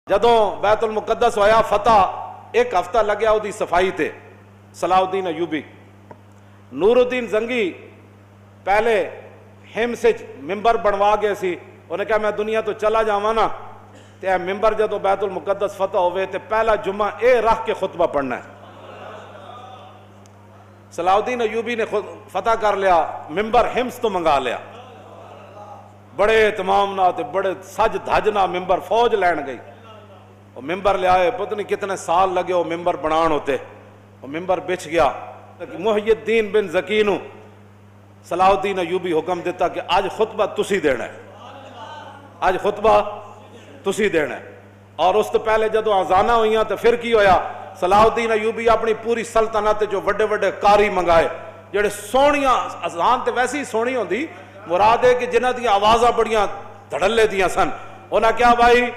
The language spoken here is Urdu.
جدوں بیت المقدس ہویا فتح ایک ہفتہ لگیا وہ دی صفائی تے صلاح الدین ایوبی نور الدین زنگی پہلے ہم سے ممبر بنوا گئے سی انہوں نے کہا میں دنیا تو چلا جاواں نا تے اے ممبر جدوں بیت المقدس فتح ہوئے تے پہلا جمعہ اے رکھ کے خطبہ پڑھنا ہے۔ صلاح الدین ایوبی نے فتح کر لیا، ممبر ہمس تو منگا لیا، بڑے اہتمام نہ تے بڑے سج دھجنا ممبر فوج لین گئی، وہ ممبر لے آئے، پتہ نہیں کتنے سال لگے وہ ممبر بنان ہوتے، وہ ممبر بچ گیا۔ محی الدین بن زکی نو صلاح الدین ایوبی حکم دیتا کہ آج خطبہ تسی دینا ہے، آج خطبہ تسی دینا ہے۔ اور اس تو پہلے جدو آزانہ ہوئیاں تو پھر کی ہویا، صلاح الدین ایوبی اپنی پوری سلطنت جو وڈے وڈے قاری منگائے جڑے سونیاں، اذان تے ویسی ہی سونی ہوندی، مراد ہے کہ جنہ دی آوازاں بڑیاں دھڑلے دیاں سن، انہاں کیا بھائی